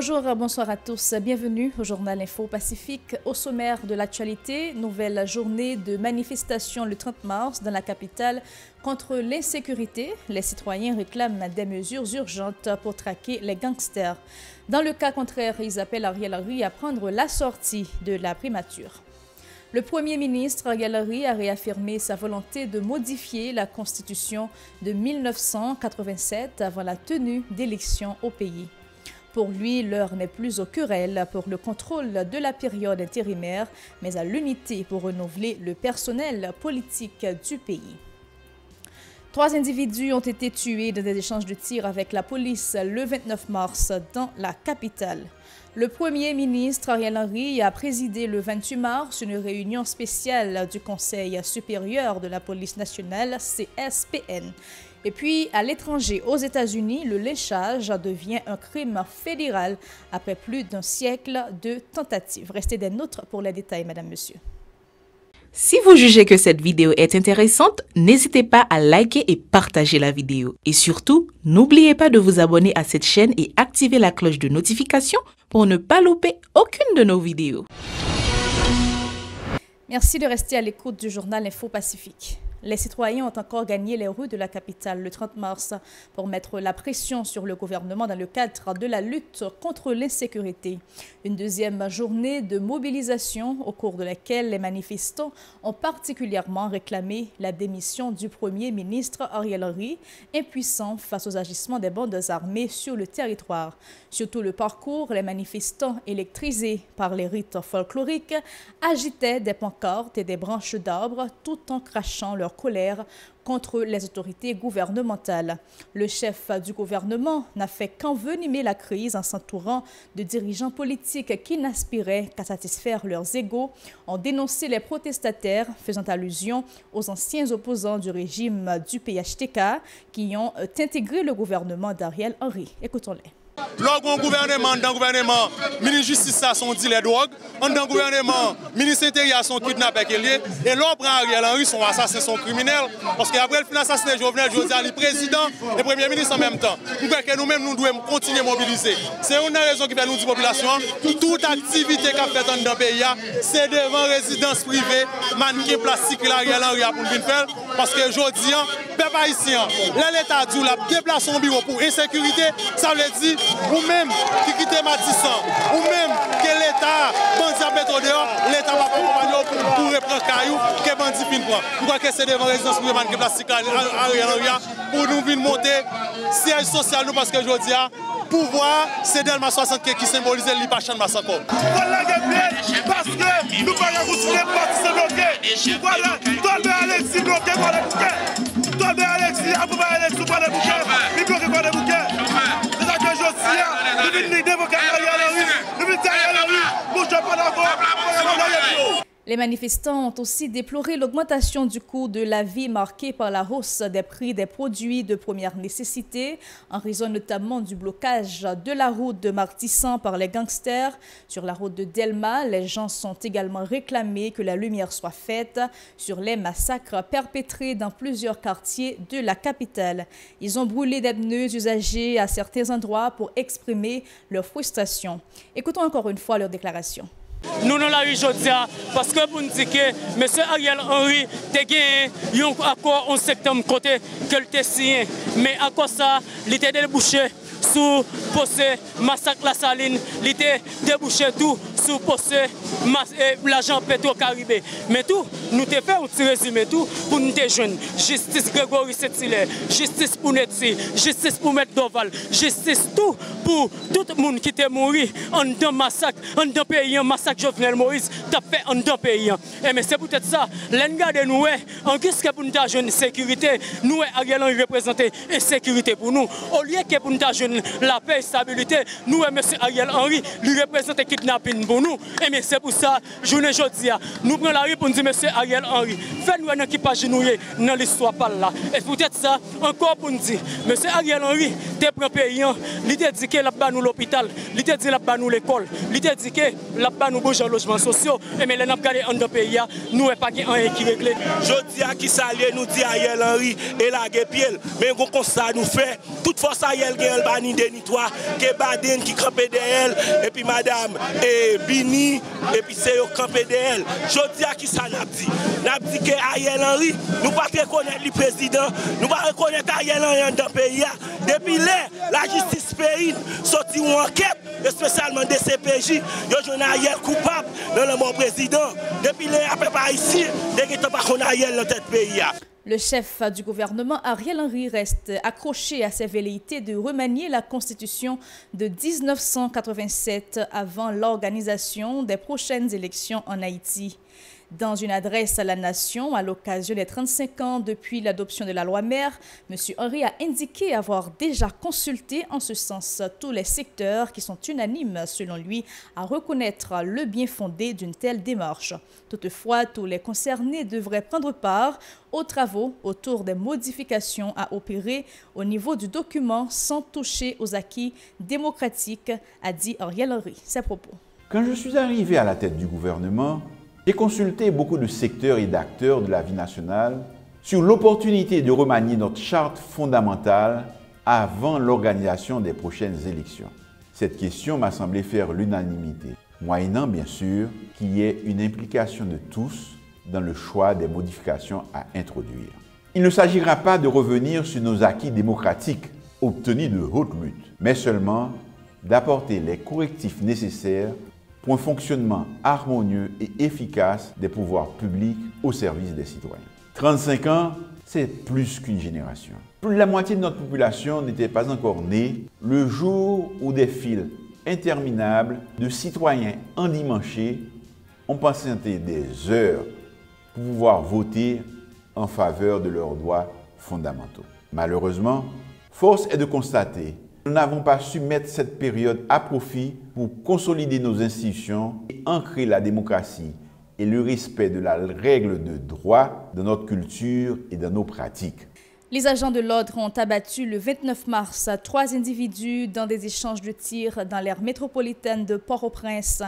Bonjour, bonsoir à tous. Bienvenue au Journal Info Pacifique. Au sommaire de l'actualité, nouvelle journée de manifestation le 30 mars dans la capitale contre l'insécurité. Les citoyens réclament des mesures urgentes pour traquer les gangsters. Dans le cas contraire, ils appellent Ariel Henry à prendre la sortie de la primature. Le Premier ministre Ariel Henry a réaffirmé sa volonté de modifier la Constitution de 1987 avant la tenue d'élections au pays. Pour lui, l'heure n'est plus aux querelles pour le contrôle de la période intérimaire, mais à l'unité pour renouveler le personnel politique du pays. 3 individus ont été tués dans des échanges de tirs avec la police le 29 mars dans la capitale. Le Premier ministre Ariel Henry a présidé le 28 mars une réunion spéciale du Conseil supérieur de la police nationale, CSPN. Et puis, à l'étranger, aux États-Unis, le lynchage devient un crime fédéral après plus d'un siècle de tentatives. Restez des nôtres pour les détails, madame, monsieur. Si vous jugez que cette vidéo est intéressante, n'hésitez pas à liker et partager la vidéo. Et surtout, n'oubliez pas de vous abonner à cette chaîne et activer la cloche de notification pour ne pas louper aucune de nos vidéos. Merci de rester à l'écoute du journal Info Pacifique. Les citoyens ont encore gagné les rues de la capitale le 30 mars pour mettre la pression sur le gouvernement dans le cadre de la lutte contre l'insécurité. Une deuxième journée de mobilisation au cours de laquelle les manifestants ont particulièrement réclamé la démission du Premier ministre Ariel Henry, impuissant face aux agissements des bandes armées sur le territoire. Sur tout le parcours, les manifestants, électrisés par les rites folkloriques, agitaient des pancartes et des branches d'arbres tout en crachant leur colère contre les autorités gouvernementales. Le chef du gouvernement n'a fait qu'envenimer la crise en s'entourant de dirigeants politiques qui n'aspiraient qu'à satisfaire leurs égos, ont dénoncé les protestataires, faisant allusion aux anciens opposants du régime du PHTK qui ont intégré le gouvernement d'Ariel Henry. Écoutons-les. Lorsqu'on gouvernement, dans le gouvernement, ministre justice sont dit les drogues, dans le gouvernement, ministre intérieur sont kidnappés et l'on prend Ariel Henry, son assassin, son criminel, parce qu'après le fin assassinat Jovenel José, le président et le premier ministre en même temps. Nous croyons que nous-mêmes, nous devons continuer à mobiliser. C'est une raison qui fait nous dire population, toute activité qu'a fait dans le pays, c'est devant résidence privée, mannequin plastique, l'Ariel Henry pour le faire, parce que aujourd'hui, peuple haïtien, l'État dit la déplace son bureau pour insécurité, ça veut dire ou même qui quitte Matissan, ou même que l'État, bandit à mettre dehors, l'État va pas accompagner pour reprendre caillou que bandit fin prend. Je crois que c'est devant résidence pour manquer plastique Ariel Henry pour nous venir monter siège social nous parce que aujourd'hui pouvoir c'est Delma 60 qui symbolise l'Ipachan Massacre. Voilà parce que nous parlons de les partis bloqués. Voilà, tomber Alexis bloqué par les bouquets. Tomber Alexis, Abouba Alexis par les bouquets. Il bloqué par les bouquets. C'est ça que je suis. Nous venons d'évoquer Ariel Henry. Nous venons d'Ariel Henry. Nous ne sommes pas d'accord. Les manifestants ont aussi déploré l'augmentation du coût de la vie marquée par la hausse des prix des produits de première nécessité, en raison notamment du blocage de la route de Martissan par les gangsters. Sur la route de Delma, les gens sont également réclamés que la lumière soit faite sur les massacres perpétrés dans plusieurs quartiers de la capitale. Ils ont brûlé des pneus usagés à certains endroits pour exprimer leur frustration. Écoutons encore une fois leur déclaration. Nous nous la aujourd'hui parce que pour nous dire que M. Ariel Henry a gagné un accord en septembre côté qu'il a signé. Mais à quoi ça, il était débouché sous poste massacre la Saline, il était débouché tout sous poste l'agent Petro-Caribé. Mais tout, nous te fait un petit résumé tout pour nous te joindre. Justice Grégory Setsiler, justice pour Netsi, justice pour Maître Doval, justice tout pour tout le monde qui est mort en d'un massacre, en d'un pays, un massacre Jovenel Moïse, t'as fait en d'un pays. Et mais c'est peut-être ça, l'engagement de nous, en qu'est-ce que pour nous joindre sécurité, nous Ariel Henry représenter insécurité pour nous. Au lieu que pour nous joindre la paix et la stabilité, nous M. Ariel Henry lui représente kidnapping pour pour nous. Et mais c'est pour ça, journée aujourd'hui, nous prenons la rue pour nous dire, monsieur Ariel Henry, faites-nous un équipage genouillé dans l'histoire par là. Et peut-être ça, encore pour nous dire, monsieur Ariel Henry, t'es prend paysan, il t'a dit que là-bas nous l'hôpital, il t'a dit là-bas nous l'école, il t'a dit que là-bas nous bougeons logements sociaux. Et mais là, nous avons regardé en deux pays, nous n'avons pas rien qui réglé. Je dis à qui s'allie, nous dit Ariel Henry et la guépiel. Mais on constat nous fait, toute force Ariel Henry, bani dénitois, que Baden qui crampait d'elle, et puis madame, et Bini, et puis c'est eux campé d'elle. Je dis à qui ça n'a dit. N'a dit que Ariel Henry, nous ne pouvons pas reconnaître le président, nous ne pouvons pas reconnaître Ariel Henry dans le pays. Depuis là, la justice pays sorti une enquête, spécialement des CPJ, il y a Ariel coupable dans le mot président. Depuis là, après pas ici, dès qu'il n'y a pas Ariel dans tête pays. Le chef du gouvernement, Ariel Henry, reste accroché à ses velléités de remanier la Constitution de 1987 avant l'organisation des prochaines élections en Haïti. Dans une adresse à la nation à l'occasion des 35 ans depuis l'adoption de la loi mère, M. Henry a indiqué avoir déjà consulté en ce sens tous les secteurs qui sont unanimes, selon lui, à reconnaître le bien fondé d'une telle démarche. Toutefois, tous les concernés devraient prendre part aux travaux autour des modifications à opérer au niveau du document sans toucher aux acquis démocratiques, a dit Ariel Henry. Ses propos. Quand je suis arrivé à la tête du gouvernement, j'ai consulté beaucoup de secteurs et d'acteurs de la vie nationale sur l'opportunité de remanier notre charte fondamentale avant l'organisation des prochaines élections. Cette question m'a semblé faire l'unanimité, moyennant bien sûr qu'il y ait une implication de tous dans le choix des modifications à introduire. Il ne s'agira pas de revenir sur nos acquis démocratiques obtenus de haute lutte, mais seulement d'apporter les correctifs nécessaires pour un fonctionnement harmonieux et efficace des pouvoirs publics au service des citoyens. 35 ans, c'est plus qu'une génération. Plus de la moitié de notre population n'était pas encore née le jour où des files interminables de citoyens endimanchés ont patienté des heures pour pouvoir voter en faveur de leurs droits fondamentaux. Malheureusement, force est de constater nous n'avons pas su mettre cette période à profit pour consolider nos institutions et ancrer la démocratie et le respect de la règle de droit dans notre culture et dans nos pratiques. Les agents de l'ordre ont abattu le 29 mars 3 individus dans des échanges de tirs dans l'aire métropolitaine de Port-au-Prince.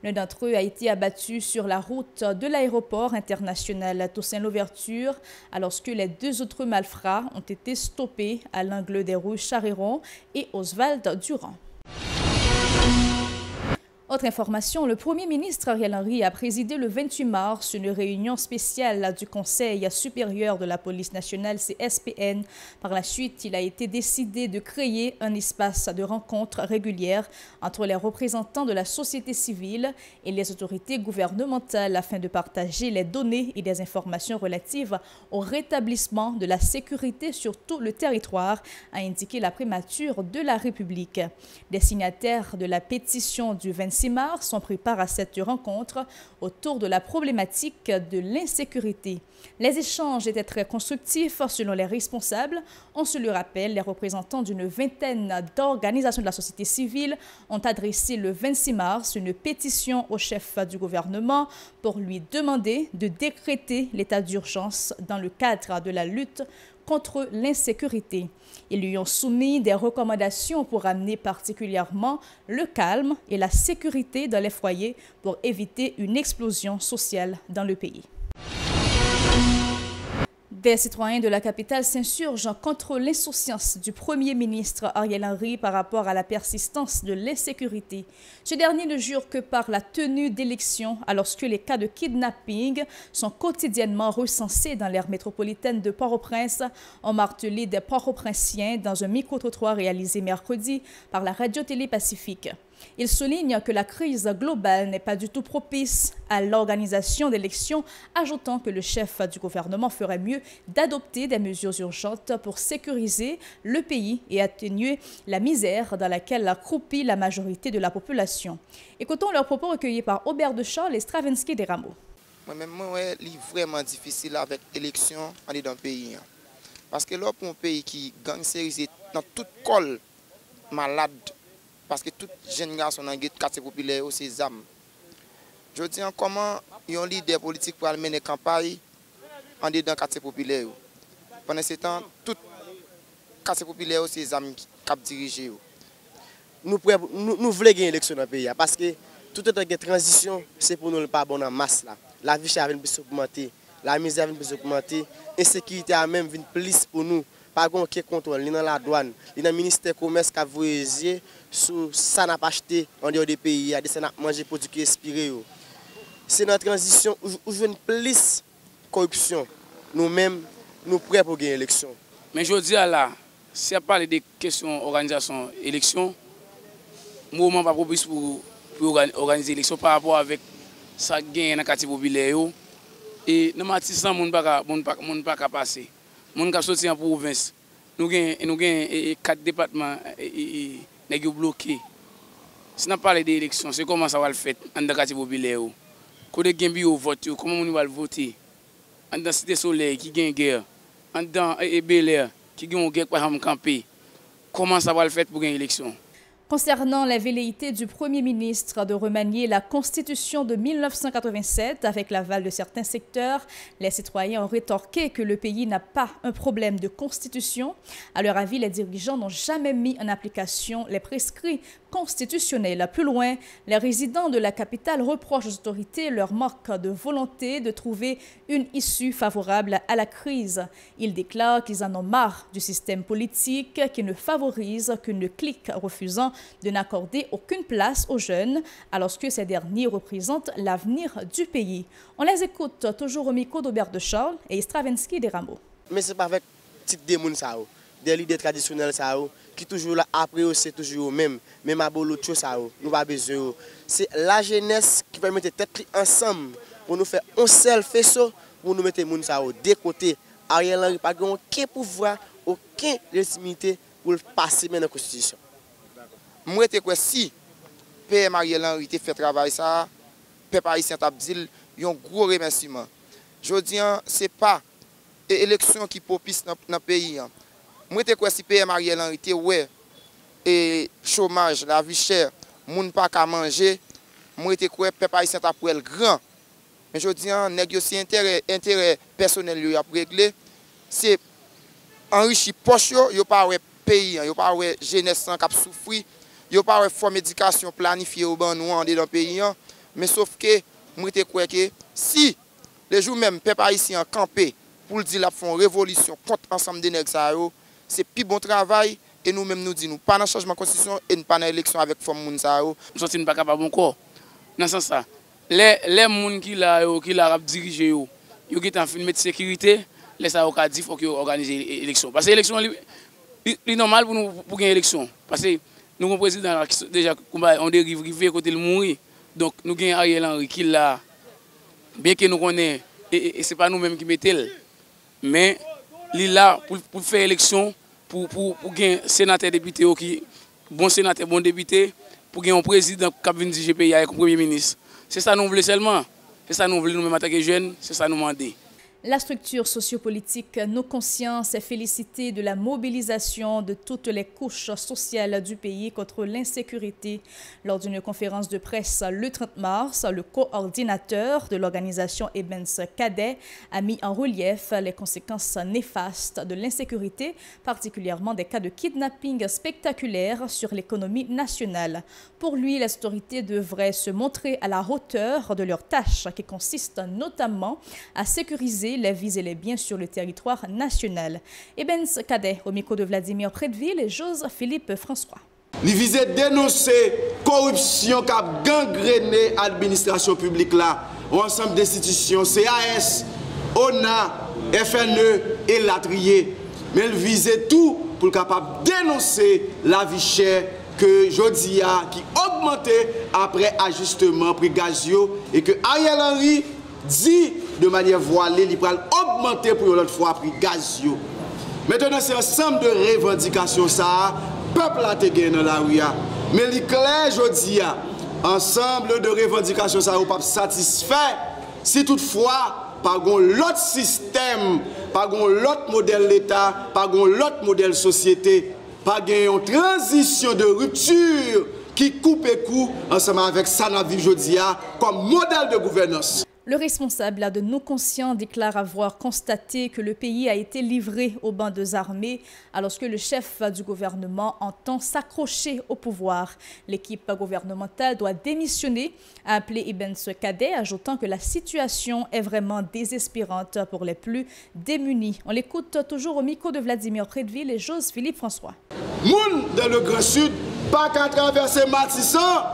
L'un d'entre eux a été abattu sur la route de l'aéroport international Toussaint-Louverture, alors que les deux autres malfrats ont été stoppés à l'angle des rues Charéron et Oswald Durand. Autre information, le Premier ministre Ariel Henry a présidé le 28 mars une réunion spéciale du Conseil supérieur de la police nationale, CSPN. Par la suite, il a été décidé de créer un espace de rencontre régulière entre les représentants de la société civile et les autorités gouvernementales afin de partager les données et des informations relatives au rétablissement de la sécurité sur tout le territoire, a indiqué la primature de la République. Des signataires de la pétition du 26 mars ont pris part à cette rencontre autour de la problématique de l'insécurité. Les échanges étaient très constructifs selon les responsables. On se le rappelle, les représentants d'une vingtaine d'organisations de la société civile ont adressé le 26 mars une pétition au chef du gouvernement pour lui demander de décréter l'état d'urgence dans le cadre de la lutte contre l'insécurité. Ils lui ont soumis des recommandations pour amener particulièrement le calme et la sécurité dans les foyers pour éviter une explosion sociale dans le pays. Des citoyens de la capitale s'insurgent contre l'insouciance du Premier ministre Ariel Henry par rapport à la persistance de l'insécurité. Ce dernier ne jure que par la tenue d'élections alors que les cas de kidnapping sont quotidiennement recensés dans l'aire métropolitaine de Port-au-Prince, ont martelé des Port-au-Princiens dans un micro-trottoir réalisé mercredi par la Radio-Télé Pacifique. Il souligne que la crise globale n'est pas du tout propice à l'organisation d'élections, ajoutant que le chef du gouvernement ferait mieux d'adopter des mesures urgentes pour sécuriser le pays et atténuer la misère dans laquelle accroupit la majorité de la population. Écoutons leurs propos recueillis par Aubert de Charles et Stravinsky des Rameaux. Moi-même, c'est vraiment difficile avec l'élection dans le pays. Parce que là, pour un pays qui gangsterisé dans toute colle malade, parce que tout jeune garçon dans le quartier populaire, c'est ZAM. Je dis comment un leader politique pour mener campagne en dedans quartier populaire. Pendant ce temps, tout quartier populaire, c'est les amis qui dirigent. Nous voulons gagner l'élection dans le pays parce que toute autre transition, c'est pour nous pas bon en masse. La vie chère vient plus augmenter, la misère vient plus augmenter, l'insécurité a même vient plus pour nous. Pas de contrôle, ni dans la douane, ni dans le ministère du commerce qui a voyagé sur ça n'a pas acheté en dehors des pays, il y a manger des produits qui expirés. C'est dans la transition où je veux plus corruption. Nous-mêmes, nous prêts pour gagner l'élection. Mais je dis là, si on parle des questions d'organisation d'élection, le mouvement pas propice pour organiser l'élection par rapport avec ça gagne dans le quartier populaire. Et dans Matissan, les gens ne peuvent pas passer. Les gens qui sortent en province, nous avons 4 départements bloqués. Si on parle d'élection, c'est comment ça va le faire dans le quartier populaire. Quand on a un vote, comment on va le voter? En dans Cité Soleil qui gagne guerre, en dans Bel Air qui gagne guerre par exemple camper. Comment ça va le faire pour gagner l'élection? Concernant la velléité du Premier ministre de remanier la Constitution de 1987 avec l'aval de certains secteurs, les citoyens ont rétorqué que le pays n'a pas un problème de constitution. À leur avis, les dirigeants n'ont jamais mis en application les prescrits constitutionnels. Plus loin, les résidents de la capitale reprochent aux autorités leur manque de volonté de trouver une issue favorable à la crise. Ils déclarent qu'ils en ont marre du système politique qui ne favorise qu'une clique refusant de n'accorder aucune place aux jeunes, alors que ces derniers représentent l'avenir du pays. On les écoute toujours au micro d'Aubert de Charles et Stravinsky des Rameaux. Mais ce n'est pas avec des gens, des leaders traditionnels qui toujours là après c'est toujours même à l'autre chose nous pas besoin. C'est la jeunesse qui va mettre tête ensemble pour nous faire un seul faisceau pour nous mettre les gens de côté. Ariel Henry n'a pas aucun pouvoir, aucune légitimité pour passer dans la Constitution. Moi, je crois que si PM Ariel Henry fait travail ça, peuple haïtien t'a dit un gros remerciement. Je dis ce n'est pas l'élection qui propice dans le pays. Moi, je crois que si PM Ariel Henry était ouais et chômage, la vie chère, moun pas qu'à manger, moi je crois que peuple haïtien t'a pour le grand. Mais je dis négocier intérêt personnel yo a régler, c'est enrichir poche yo pas ouais pays, yo pas ouais jeunesse qui a souffrir. Il n'y a pas de forme d'éducation planifiée au ban nous dans le pays. Mais sauf que, moi, je crois que si les jours même, les peuple haïtien campé pour dire qu'ils font une révolution contre l'ensemble des nègres, c'est plus bon travail. Et nous-mêmes nous disons, nous pas dans le changement de constitution et nous pas dans l'élection avec les femmes. Nous ne sommes pas capables encore. Dans ce sens, les gens qui l'ont dirigé, ils ont fait de sécurité, les gens ont dit qu'il faut organiser l'élection. Parce que l'élection est normal pour nous pour gagner l'élection. Parce que nous avons un président qui déjà on dérive côté le mourir. Donc nous avons Ariel Henry qui l'a, bien que nous connaissons, et ce n'est pas nous-mêmes qui mettons, mais il est là pour faire élection, pour gagner sénateur député, bon sénateur, bon député, pour gagner un président qui vient diriger le pays avec un premier ministre. C'est ça que nous voulons seulement. C'est ça que nous voulons nous-mêmes en tant que jeunes, c'est ça que nous demandons. La structure sociopolitique Nos Consciences est félicitée de la mobilisation de toutes les couches sociales du pays contre l'insécurité. Lors d'une conférence de presse le 30 mars, le coordinateur de l'organisation Ebens Cadet a mis en relief les conséquences néfastes de l'insécurité, particulièrement des cas de kidnapping spectaculaires sur l'économie nationale. Pour lui, les autorités devraient se montrer à la hauteur de leurs tâches qui consistent notamment à sécuriser les vies et les biens sur le territoire national. Ebens Cadet, au micro de Vladimir Prédeville et Jose-Philippe François. Il visait dénoncer la corruption qui a gangréné l'administration publique là, ensemble d'institutions, CAS, ONA, FNE et Latrier. Mais il visait tout pour capable dénoncer la vie chère que Jodia qui augmentait après ajustement prix gazio et que Ariel Henry dit de manière voilée, il va augmenter pour l'autre fois prix gazio. Maintenant, c'est un ensemble de revendications ça, peuple a été gagné dans la rue. Mais il est clair, je dis, ensemble de revendications ça, pas satisfait si toutefois, par l'autre système, par l'autre modèle d'État, par l'autre modèle société, par une transition de rupture qui coupe et coup ensemble avec ça dans la vie aujourd'hui comme modèle de gouvernance. Le responsable de nos conscients déclare avoir constaté que le pays a été livré aux bandes armées alors que le chef du gouvernement entend s'accrocher au pouvoir. L'équipe gouvernementale doit démissionner, a appelé Ibn Kadé, ajoutant que la situation est vraiment désespérante pour les plus démunis. On l'écoute toujours au micro de Vladimir Prédeville et Jose-Philippe François. Moun dans le Grand Sud, pas qu'à traverser Matissan,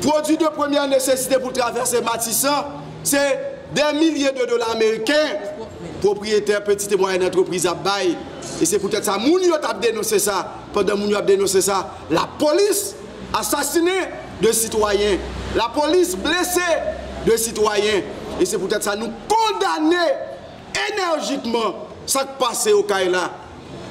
produit de première nécessité pour traverser Matissan, c'est des milliers de dollars américains, propriétaires, petites et moyennes entreprises à bail. Et c'est peut-être ça, Mounio a dénoncé ça, pendant Mounio a dénoncé ça, la police assassinée de citoyens, la police blessée de citoyens. Et c'est peut-être ça, nous condamner énergiquement ce qui passe au Kaila.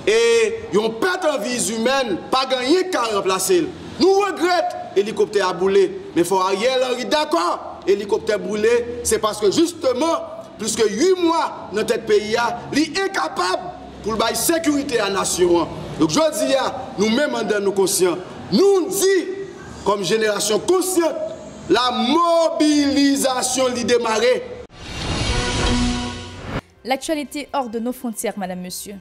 Et ils perte en vie humaine, pas gagné qu'à remplacer. Nous regrettons l'hélicoptère à bouler, mais il faut Ariel Henry d'accord. Hélicoptère brûlé, c'est parce que justement, plus que 8 mois dans notre pays, il est incapable pour la sécurité à la nation. Donc je dis, nous-mêmes, nous conscients, nous disons, comme génération consciente, la mobilisation l'y démarrer. L'actualité hors de nos frontières, madame, monsieur.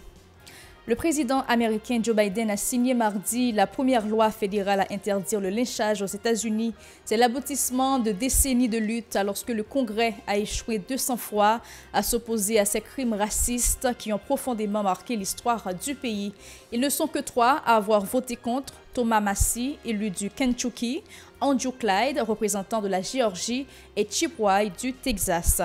Le président américain Joe Biden a signé mardi la première loi fédérale à interdire le lynchage aux États-Unis. C'est l'aboutissement de décennies de lutte lorsque le Congrès a échoué 200 fois à s'opposer à ces crimes racistes qui ont profondément marqué l'histoire du pays. Ils ne sont que 3 à avoir voté contre: Thomas Massie, élu du Kentucky, Andrew Clyde, représentant de la Géorgie, et Chip White du Texas.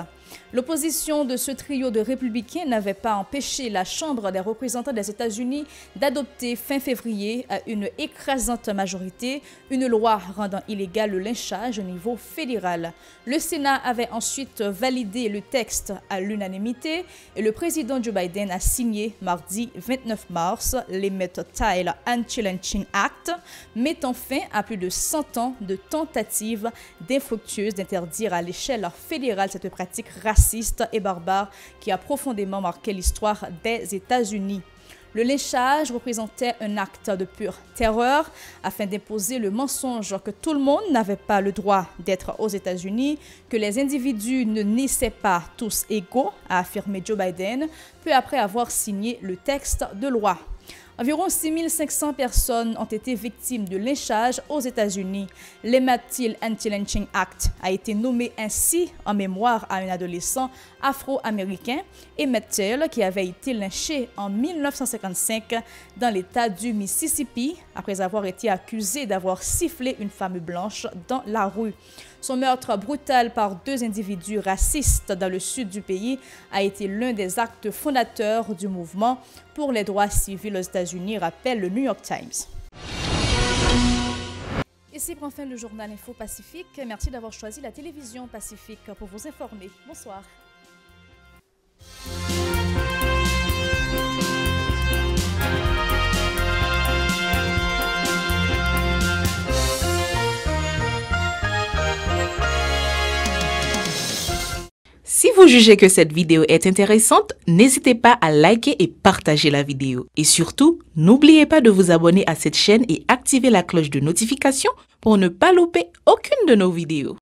L'opposition de ce trio de républicains n'avait pas empêché la Chambre des représentants des États-Unis d'adopter fin février à une écrasante majorité une loi rendant illégal le lynchage au niveau fédéral. Le Sénat avait ensuite validé le texte à l'unanimité et le président Joe Biden a signé mardi 29 mars l'Emmett Till Anti-Lynching Act, mettant fin à plus de 100 ans de tentatives infructueuses d'interdire à l'échelle fédérale cette pratique raciste et barbare qui a profondément marqué l'histoire des États-Unis. Le lynchage représentait un acte de pure terreur afin d'imposer le mensonge que tout le monde n'avait pas le droit d'être aux États-Unis, que les individus ne naissaient pas tous égaux, a affirmé Joe Biden, peu après avoir signé le texte de loi. Environ 6500 personnes ont été victimes de lynchage aux États-Unis. L'Emmett Till Anti-Lynching Act a été nommé ainsi en mémoire à un adolescent afro-américain, Emmett Till, qui avait été lynché en 1955 dans l'État du Mississippi après avoir été accusé d'avoir sifflé une femme blanche dans la rue. Son meurtre brutal par 2 individus racistes dans le sud du pays a été l'un des actes fondateurs du mouvement pour les droits civils aux États-Unis, rappelle le New York Times. Ici prend fin le journal Info Pacifique. Merci d'avoir choisi la télévision Pacifique pour vous informer. Bonsoir. Si vous jugez que cette vidéo est intéressante, n'hésitez pas à liker et partager la vidéo. Et surtout, n'oubliez pas de vous abonner à cette chaîne et activer la cloche de notification pour ne pas louper aucune de nos vidéos.